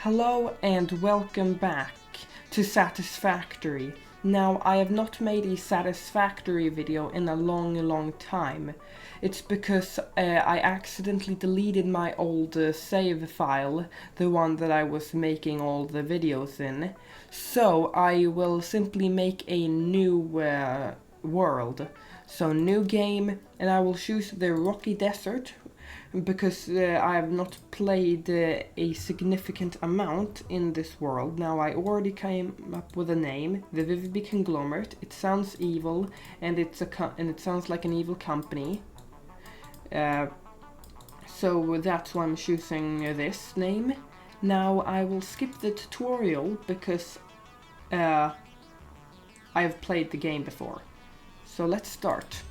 Hello and welcome back to Satisfactory. Now, I have not made a Satisfactory video in a long time. It's because I accidentally deleted my old save file, the one that I was making all the videos in. So I will simply make a new world. So new game, and I will choose the Rocky Desert, because I have not played a significant amount in this world. Now I already came up with a name, the vivbe conglomerate. It sounds evil, and it sounds like an evil company. So that's why I'm choosing this name. Now I will skip the tutorial because I have played the game before. So let's start.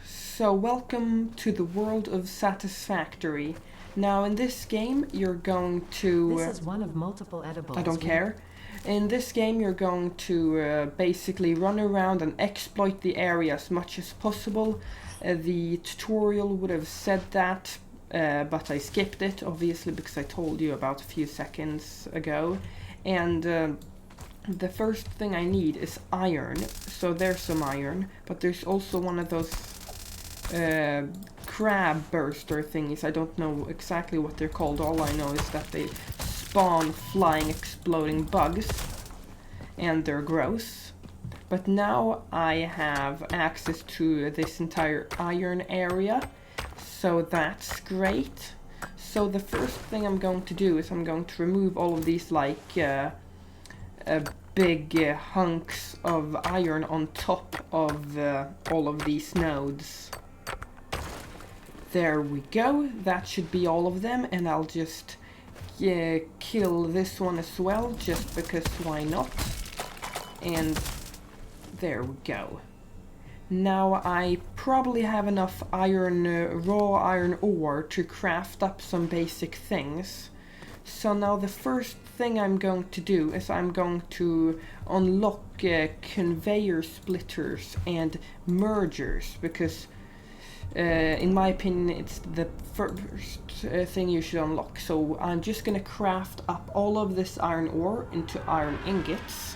So welcome to the world of Satisfactory. Now in this game you're going to... This is one of multiple edibles. I don't care. In this game you're going to basically run around and exploit the area as much as possible. The tutorial would have said that, but I skipped it obviously because I told you about a few seconds ago. And the first thing I need is iron. So there's some iron, but there's also one of those crab burster thingies. I don't know exactly what they're called. All I know is that they spawn flying exploding bugs and they're gross. But now I have access to this entire iron area, so that's great. So the first thing I'm going to do is I'm going to remove all of these like big hunks of iron on top of all of these nodes. There we go, that should be all of them, and I'll just kill this one as well, just because why not? And there we go. Now I probably have enough iron, raw iron ore to craft up some basic things. So now the first thing I'm going to do is I'm going to unlock conveyor splitters and mergers, because in my opinion it's the first thing you should unlock. So I'm just gonna craft up all of this iron ore into iron ingots.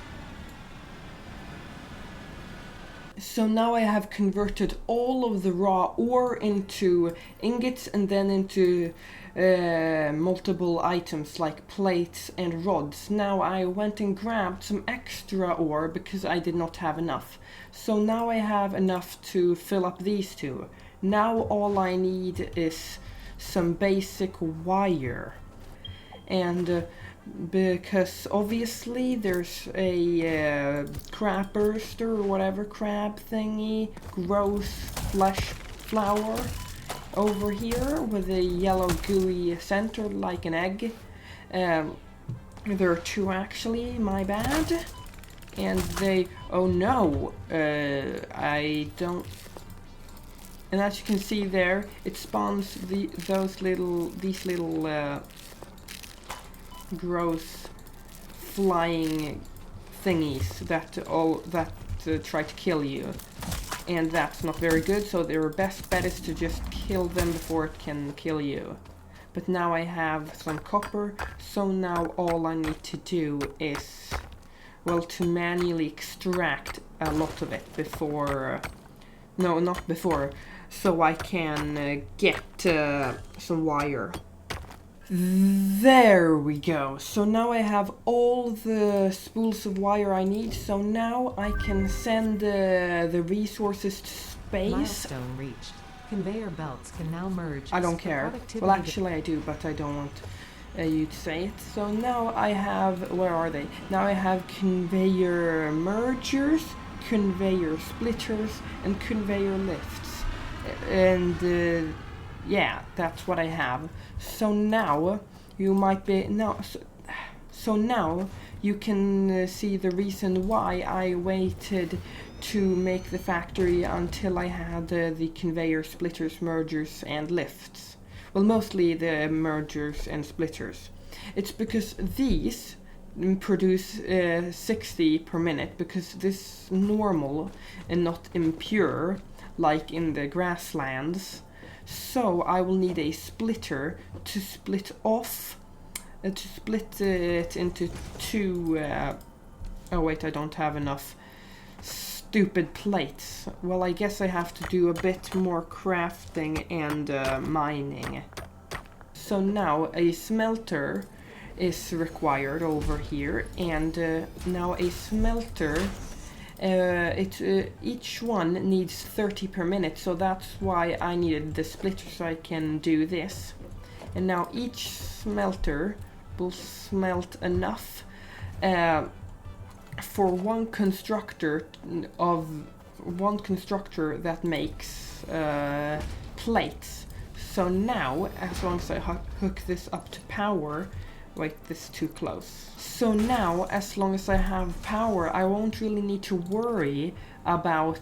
So now I have converted all of the raw ore into ingots and then into multiple items like plates and rods. Now I went and grabbed some extra ore because I did not have enough. So now I have enough to fill up these two. Now all I need is some basic wire. And because obviously there's a crab burster or whatever crab thingy, gross flesh flower over here with a yellow gooey center like an egg. There are two actually, my bad. And they, oh no, I don't. And as you can see there, it spawns these little gross flying thingies that try to kill you, and that's not very good. So their best bet is to just kill them before it can kill you. But now I have some copper, so now all I need to do is, well, to manually extract a lot of it before. No, not before. So I can get some wire. There we go. So now I have all the spools of wire I need. So now I can send the resources to space. Milestone reached. Conveyor belts can now merge. I don't care. Well, actually I do, but I don't want you to say it. So now I have, where are they? Now I have conveyor mergers, conveyor splitters, and conveyor lifts. And yeah, that's what I have. So now you might be so now you can see the reason why I waited to make the factory until I had the conveyor splitters, mergers and lifts. Well, mostly the mergers and splitters. It's because these produce 60 per minute, because this is normal and not impure like in the grasslands. So I will need a splitter to split off to split it into two. Oh wait, I don't have enough stupid plates. Well, I guess I have to do a bit more crafting and mining. So now a smelter is required over here, and now a smelter, each one needs 30 per minute, so that's why I needed the splitter so I can do this. And now each smelter will smelt enough for one constructor that makes plates. So now, as long as I hook this up to power, wait, this is too close. So now, as long as I have power, I won't really need to worry about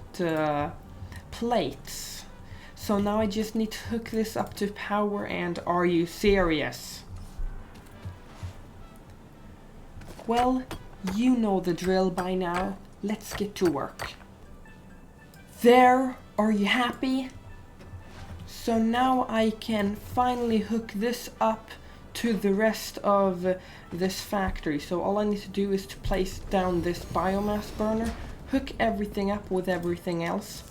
plates. So now I just need to hook this up to power, and are you serious? Well, you know the drill by now. Let's get to work. There, are you happy? So now I can finally hook this up to the rest of this factory. So all I need to do is to place down this biomass burner, hook everything up with everything else.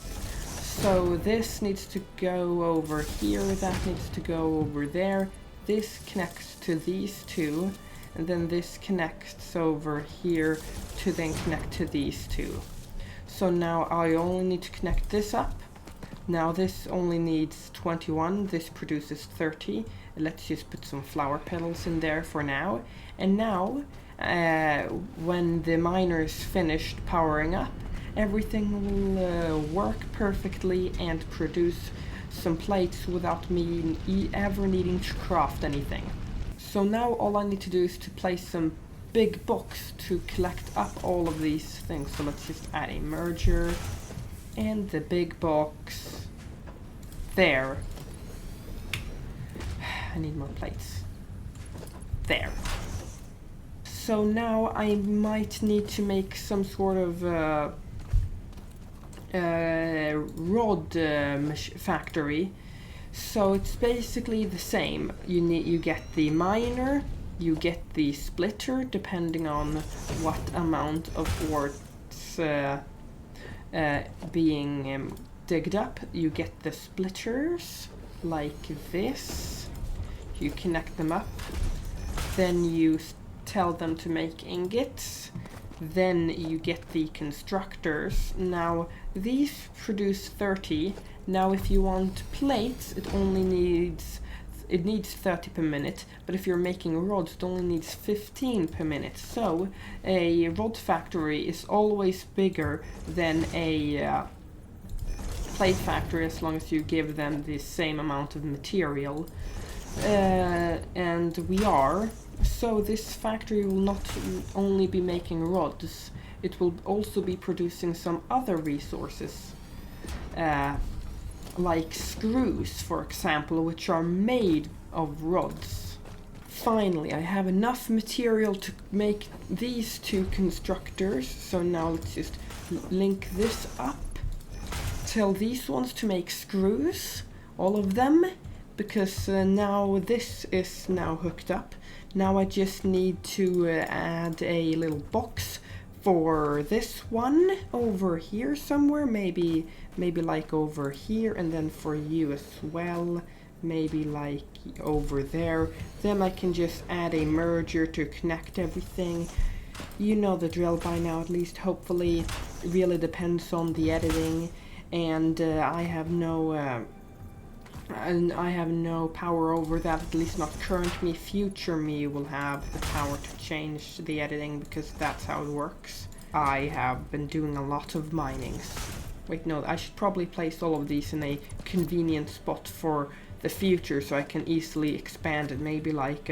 So this needs to go over here, that needs to go over there. This connects to these two, and then this connects over here to then connect to these two. So now I only need to connect this up. Now this only needs 21, this produces 30. Let's just put some flower petals in there for now. And now, when the miner is finished powering up, everything will work perfectly and produce some plates without me ever needing to craft anything. So now all I need to do is to place some big box to collect up all of these things. So let's just add a merger and the big box there. I need more plates. There. So now I might need to make some sort of rod factory. So it's basically the same. You get the miner, you get the splitter, depending on what amount of ore being digged up. You get the splitters like this. You connect them up. Then you tell them to make ingots. Then you get the constructors. Now these produce 30. Now if you want plates, it needs 30 per minute, but if you're making rods, it only needs 15 per minute. So a rod factory is always bigger than a plate factory as long as you give them the same amount of material. And we are. So this factory will not only be making rods, it will also be producing some other resources. Like screws, for example, which are made of rods. Finally, I have enough material to make these two constructors, so now let's just link this up. Tell these ones to make screws, all of them, because now this is now hooked up. Now I just need to add a little box for this one over here somewhere, maybe like over here, and then for you as well, maybe like over there. Then I can just add a merger to connect everything. You know the drill by now, at least hopefully. It really depends on the editing, and I have no power over that, at least not current me. Future me will have the power to change the editing, because that's how it works. I have been doing a lot of minings. Wait, no, I should probably place all of these in a convenient spot for the future so I can easily expand it. Maybe like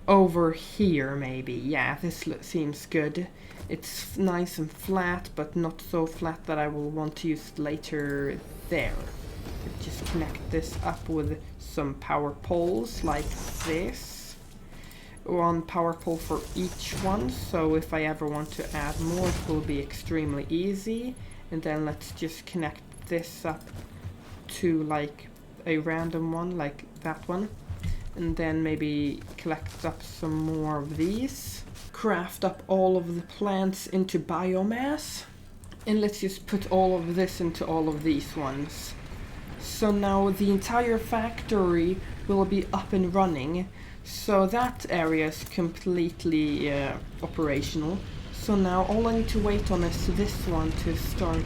over here, maybe. Yeah, this seems good. It's nice and flat, but not so flat that I will want to use it later. There. Just connect this up with some power poles like this. One power pole for each one, so if I ever want to add more, it will be extremely easy. And then let's just connect this up to like a random one, like that one. and then maybe collect up some more of these. Craft up all of the plants into biomass. And let's just put all of this into all of these ones. So now the entire factory will be up and running. So that area is completely operational. So now all I need to wait on is this one to start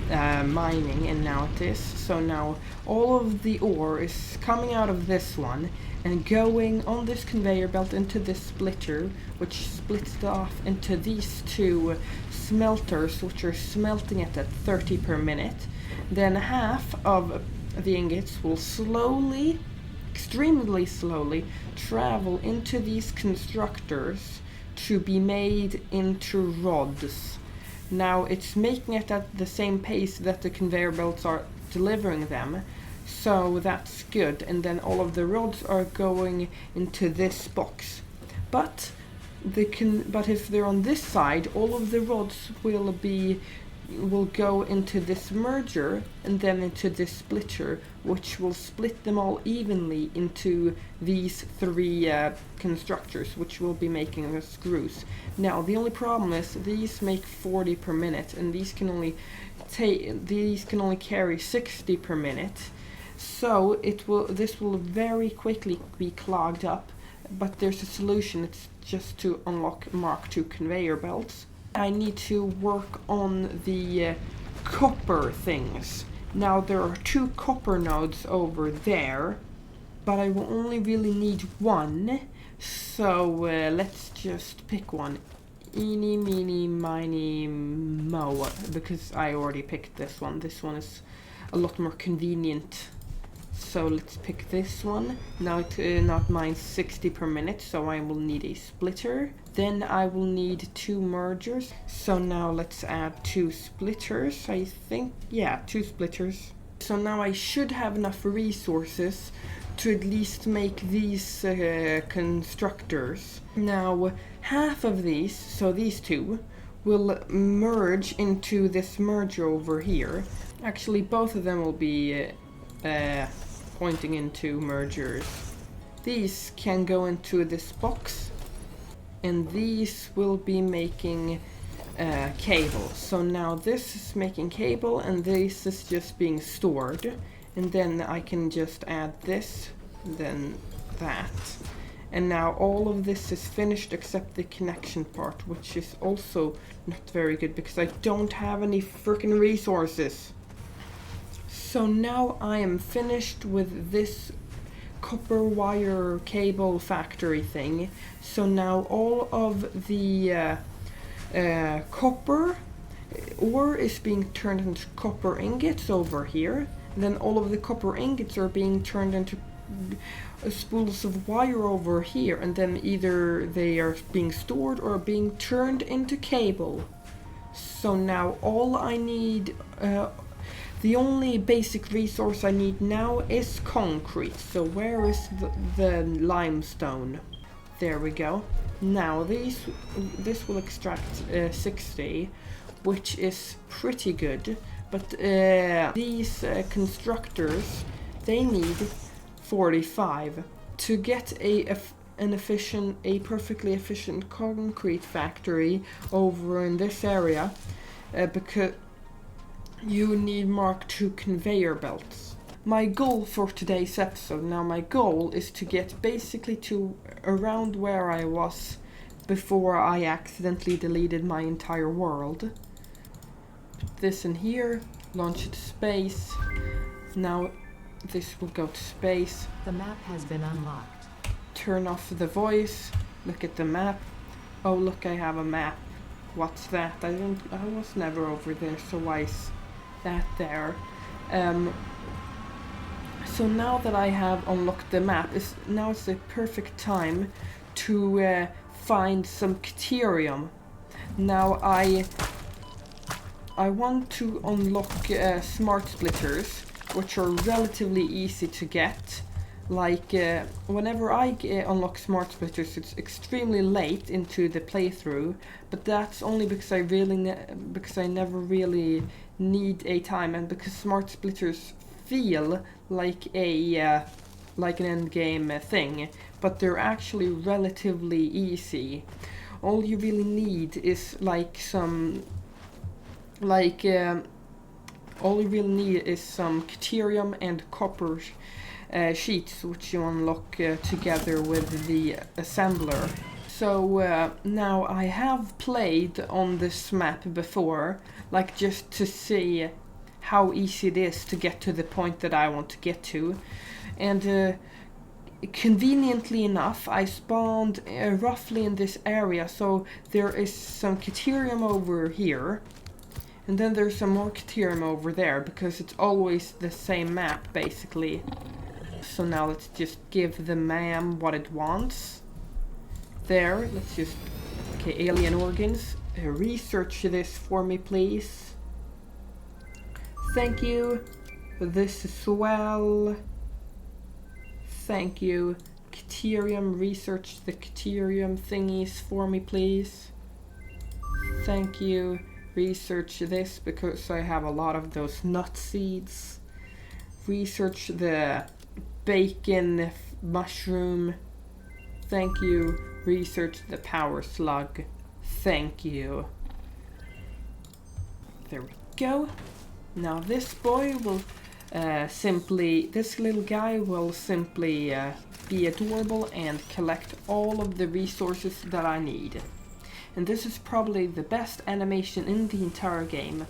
mining, and now it is. So now all of the ore is coming out of this one and going on this conveyor belt into this splitter, which splits it off into these two smelters, which are smelting it at 30 per minute. Then half of the ingots will slowly, extremely slowly, travel into these constructors to be made into rods. Now it's making it at the same pace that the conveyor belts are delivering them, so that's good. And then all of the rods are going into this box. But if they're on this side, all of the rods will go into this merger and then into this splitter, which will split them all evenly into these three constructors, which will be making the screws. Now the only problem is these make 40 per minute, and these can only carry 60 per minute. So this will very quickly be clogged up. But there's a solution. It's just to unlock Mark II conveyor belts. I need to work on the copper things. Now there are 2 copper nodes over there, but I will only really need one. So let's just pick one. Eeny, meeny, miny, mo, because I already picked this one. This one is a lot more convenient. So let's pick this one. Now it not mines 60 per minute, so I will need a splitter. Then I will need 2 mergers. So now let's add 2 splitters, I think. Yeah, 2 splitters. So now I should have enough resources to at least make these constructors. Now half of these, so these 2, will merge into this merger over here. Actually, both of them will be pointing into mergers. These can go into this box, and these will be making cable. So now this is making cable, and this is just being stored. And then I can just add this, then that. And now all of this is finished except the connection part, which is also not very good because I don't have any freaking resources. So now I am finished with this copper wire cable factory thing. So now all of the copper ore is being turned into copper ingots over here. And then all of the copper ingots are being turned into spools of wire over here. And then either they are being stored or being turned into cable. So now all I need... the only basic resource I need now is concrete. So where is the limestone? There we go. Now this will extract 60, which is pretty good. But these constructors, they need 45 to get a perfectly efficient concrete factory over in this area, because you need Mark II conveyor belts. My goal for today's episode, now my goal is to get basically to around where I was before I accidentally deleted my entire world. Put this in here, launch it to space. Now this will go to space. The map has been unlocked. Turn off the voice, look at the map. Oh look, I have a map. What's that? I was never over there, so why is that there? So now that I have unlocked the map, now it's the perfect time to find some Caterium. Now I want to unlock smart splitters, which are relatively easy to get. Like whenever I unlock smart splitters, it's extremely late into the playthrough, but that's only because I never really need a time, and because smart splitters feel like a like an end game thing, but they're actually relatively easy. All you really need is all you really need is some deuterium and copper sheets, which you unlock together with the assembler. So now I have played on this map before, like just to see how easy it is to get to the point that I want to get to. And conveniently enough, I spawned roughly in this area, so there is some deuterium over here. And then there's some more deuterium over there, because it's always the same map, basically. So now let's just give the ma'am what it wants. There, let's just... Okay, alien organs. Research this for me, please. Thank you. This as well. Thank you. Deuterium, research the deuterium thingies for me, please. Thank you. Research this because I have a lot of those nut seeds. Research the bacon mushroom. Thank you. Research the power slug. Thank you. There we go. Now this boy will this little guy will simply be adorable and collect all of the resources that I need. And this is probably the best animation in the entire game.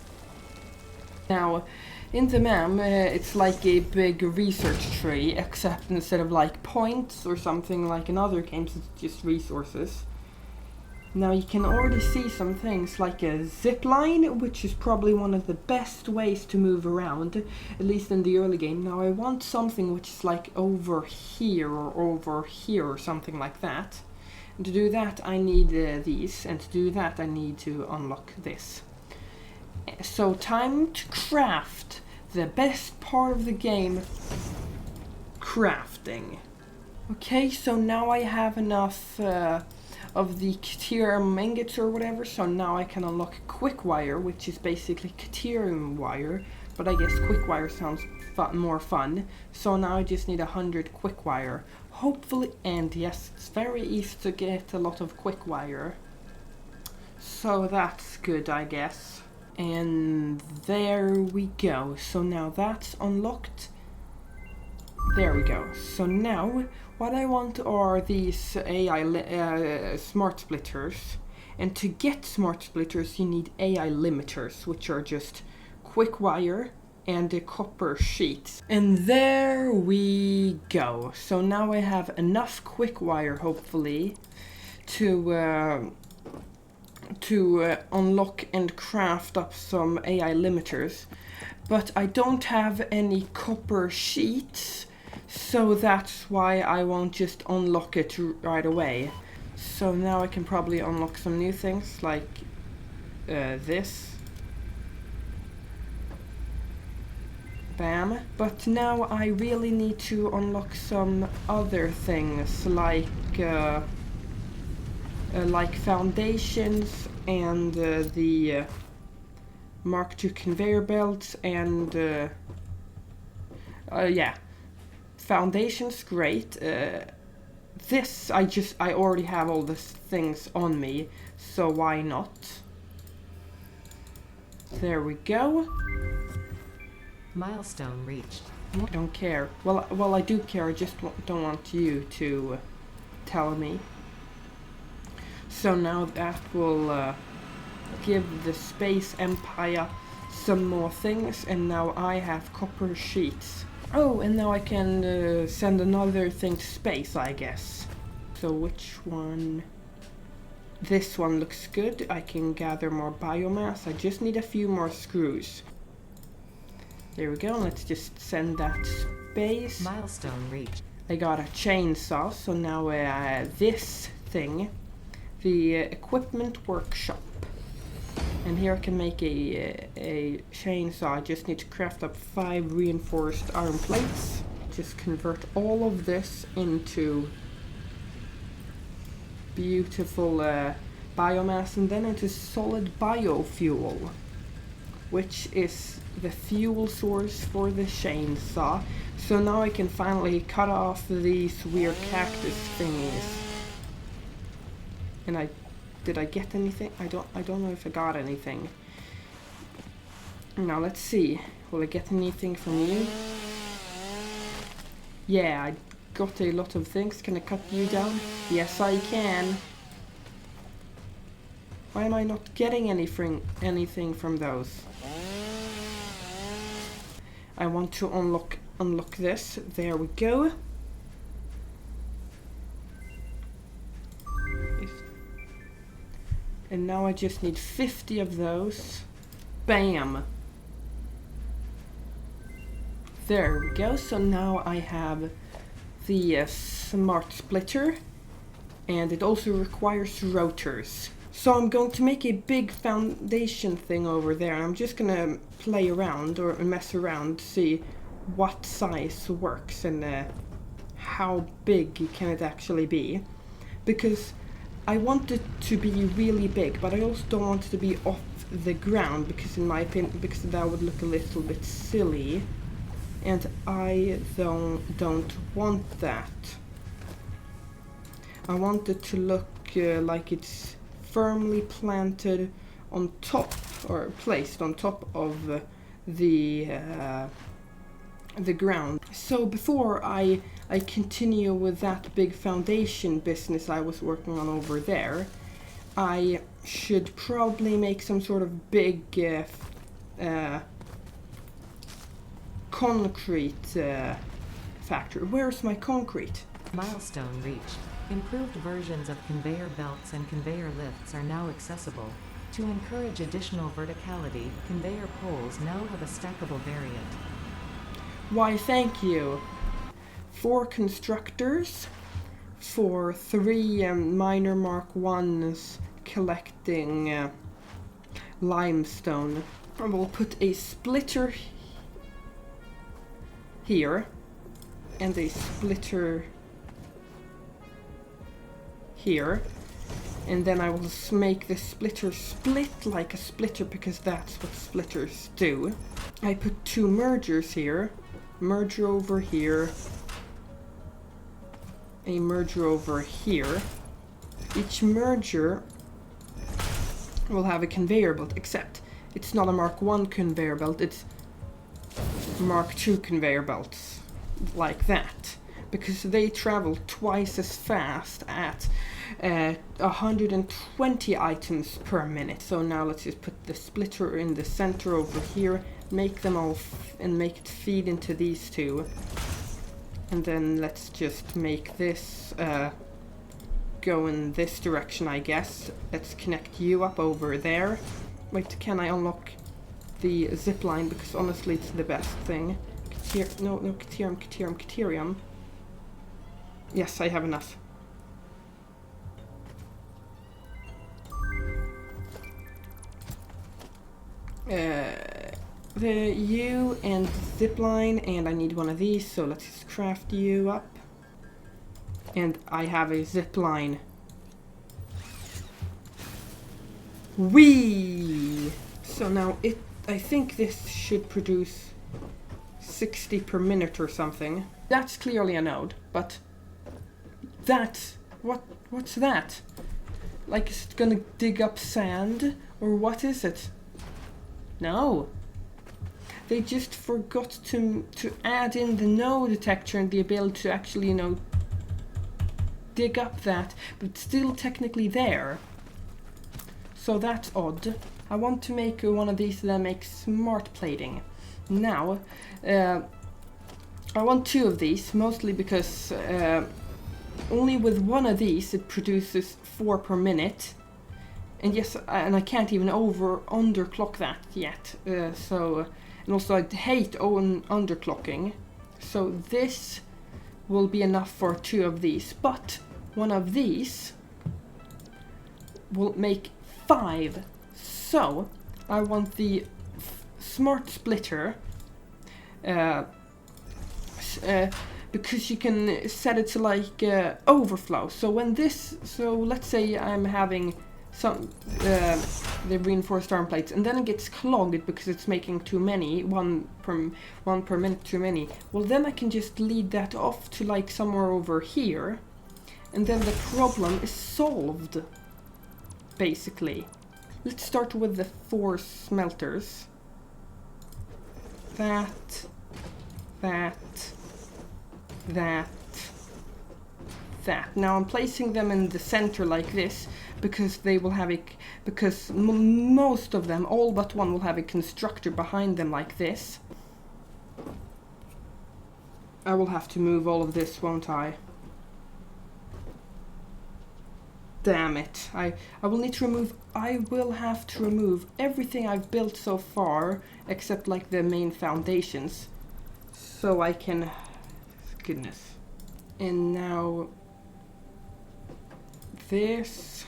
Now, in the MAM, it's like a big research tree, except instead of like points or something like in other games, it's just resources. Now you can already see some things like a zip line, which is probably one of the best ways to move around, at least in the early game. Now I want something which is like over here or something like that. And to do that I need these, and to do that I need to unlock this. So time to craft, the best part of the game, crafting. Okay, so now I have enough of the deuterium ingots or whatever, so now I can unlock quick wire, which is basically deuterium wire, but I guess quick wire sounds more fun. So now I just need 100 quick wire, hopefully, and yes, it's very easy to get a lot of quick wire, so that's good, I guess. And there we go. So now that's unlocked. There we go. So now what I want are these AI smart splitters. And to get smart splitters you need AI limiters, which are just quick wire and a copper sheet. And there we go. So now I have enough quick wire, hopefully, to unlock and craft up some AI limiters. But I don't have any copper sheets, so that's why I won't just unlock it right away. So now I can probably unlock some new things, like this. Bam. But now I really need to unlock some other things, like foundations and the Mark II conveyor belts and yeah, foundations, great. This I already have all these things on me, so why not? There we go. Milestone reached. I don't care. Well, I do care. I just don't want you to tell me. So now that will give the Space Empire some more things, and now I have copper sheets. Oh, and now I can send another thing to space, I guess. So which one? This one looks good. I can gather more biomass. I just need a few more screws. There we go. Let's just send that to space. Milestone reached. I got a chainsaw, so now this thing, the equipment workshop. And here I can make a chainsaw. I just need to craft up 5 reinforced iron plates. Just convert all of this into beautiful biomass, and then into solid biofuel. which is the fuel source for the chainsaw. So now I can finally cut off these weird cactus thingies. And did I get anything? I don't know if I got anything. Now let's see. Will I get anything from you? Yeah, I got a lot of things. Can I cut you down? Yes, I can. Why am I not getting anything from those? I want to unlock this. There we go. And now I just need 50 of those. Bam! There we go. So now I have the smart splitter, and it also requires rotors. So I'm going to make a big foundation thing over there, and I'm just gonna play around or mess around to see what size works and how big can it actually be. Because I want it to be really big, but I also don't want it to be off the ground, because in my opinion, because that would look a little bit silly. And I don't want that. I want it to look like it's firmly planted on top, or placed on top of the ground. So before I continue with that big foundation business I was working on over there, I should probably make some sort of big concrete factory. Where's my concrete? Milestone reached. Improved versions of conveyor belts and conveyor lifts are now accessible. To encourage additional verticality, conveyor poles now have a stackable variant. Why, thank you. 4 constructors for 3 minor Mark 1s collecting limestone. I will put a splitter here and a splitter here, and then I will make the splitter split like a splitter, because that's what splitters do. I put 2 mergers here, merger over here, a merger over here. Each merger will have a conveyor belt, except it's not a Mark 1 conveyor belt, it's Mark 2 conveyor belts, like that, because they travel twice as fast at 120 items per minute. So now let's just put the splitter in the center over here, make them all and make it feed into these 2, and then let's just make this go in this direction, I guess. Let's connect you up over there. Wait, can I unlock the zip line? Because honestly it's the best thing. Caterium. Yes, I have enough. The U and zip line, and I need one of these, so let's just craft you up. And I have a zip line. Whee! So now I think this should produce 60 per minute or something. That's clearly a node, but what's that? Like, is it gonna dig up sand, or what is it? No. They just forgot to add in the node detector and the ability to actually, dig up that, but still technically there. So that's odd. I want to make one of these that makes smart plating. Now, I want 2 of these, mostly because only with one of these it produces 4 per minute. And yes, and I can't even underclock that yet. And also I hate underclocking. So this will be enough for 2 of these, but one of these will make 5. So I want the smart splitter, because you can set it to like overflow. So let's say I'm having some the reinforced arm plates, and then it gets clogged because it's making too many, one per minute too many. Well, then I can just lead that off to like somewhere over here, and then the problem is solved, basically. Let's start with the 4 smelters. That. Now I'm placing them in the center like this because they will have a, because most of them, all but one, will have a constructor behind them like this. I will have to move all of this, won't I? Damn it. I will need to remove, I will have to remove everything I've built so far except like the main foundations, so I can, goodness. And now this,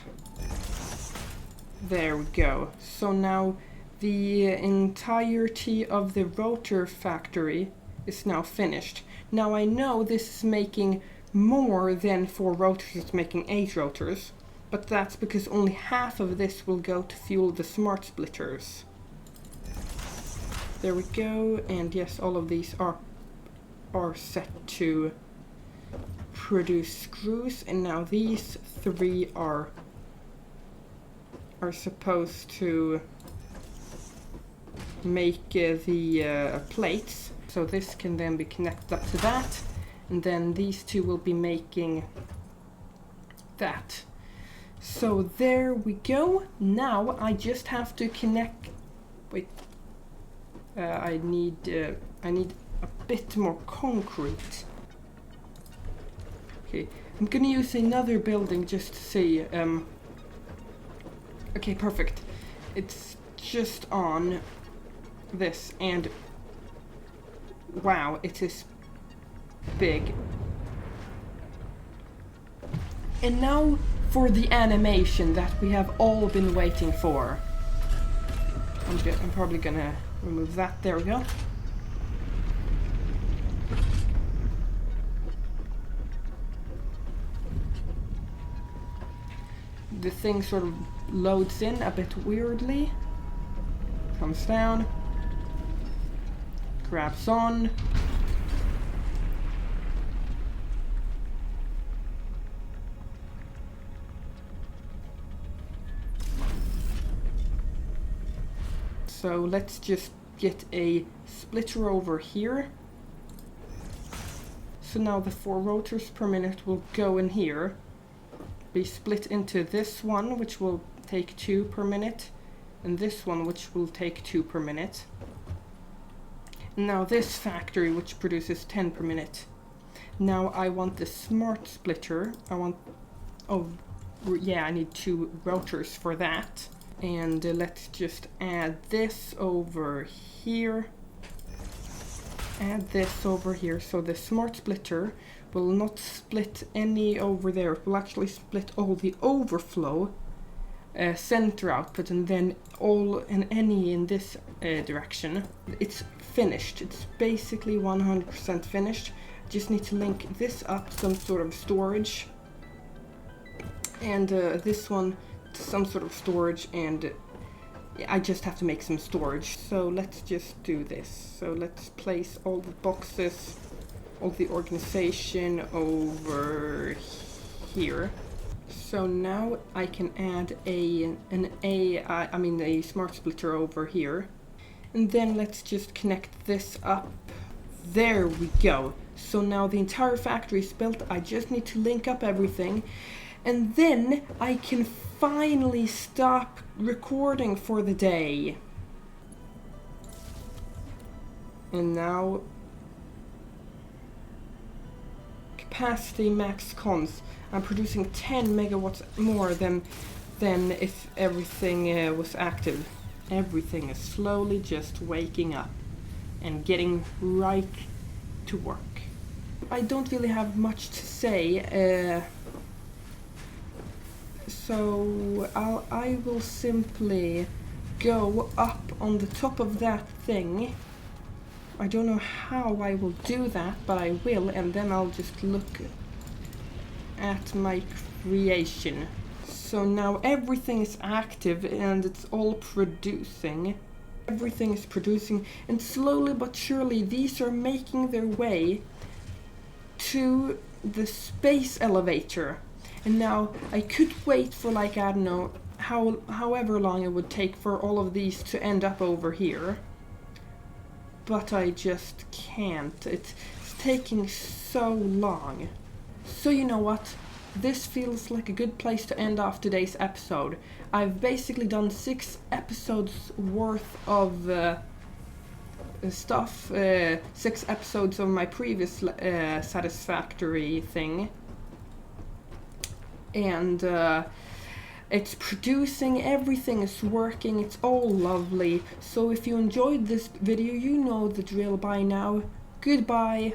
there we go. So now the entirety of the rotor factory is now finished. Now I know this is making more than 4 rotors, it's making 8 rotors, but that's because only half of this will go to fuel the smart splitters. There we go, and yes, all of these are set to produce screws, and now these 3 are supposed to make the plates, so this can then be connected up to that, and then these 2 will be making that. So there we go. Now I just have to connect, wait, I need a bit more concrete. Okay, I'm gonna use another building just to see. Okay, perfect. It's just on this, and wow, it is big. And now for the animation that we have all been waiting for. I'm probably gonna remove that. There we go. The thing sort of loads in a bit weirdly. Comes down. Grabs on. So let's just get a splitter over here. So now the 4 rotors per minute will go in here, be split into this one, which will take 2 per minute, and this one, which will take 2 per minute. And now this factory, which produces 10 per minute. Now I want the smart splitter. I want, oh yeah, I need 2 rotors for that. And let's just add this over here. Add this over here. So the smart splitter will not split any over there. It will actually split all the overflow center output, and then all and any in this direction. It's finished. It's basically 100% finished. Just need to link this up to some sort of storage, and this one to some sort of storage, and I just have to make some storage. So let's just do this. So let's place all the boxes, all the organization over here. So now I can add a smart splitter over here, and then let's just connect this up. There we go. So now the entire factory is built. I just need to link up everything, and then I can finally stop recording for the day. And now capacity max cons. I'm producing 10 megawatts more than if everything was active. Everything is slowly just waking up and getting right to work. I don't really have much to say. So I will simply go up on the top of that thing. I don't know how I will do that, but I will, and then I'll just look at my creation. So now everything is active and it's all producing. Everything is producing, and slowly but surely these are making their way to the space elevator. And now I could wait for, like, I don't know, however long it would take for all of these to end up over here. But I just can't. It's taking so long. So you know what? This feels like a good place to end off today's episode. I've basically done 6 episodes worth of stuff, 6 episodes of my previous satisfactory thing, and it's producing, everything is working, it's all lovely. So if you enjoyed this video, you know the drill by now. Goodbye.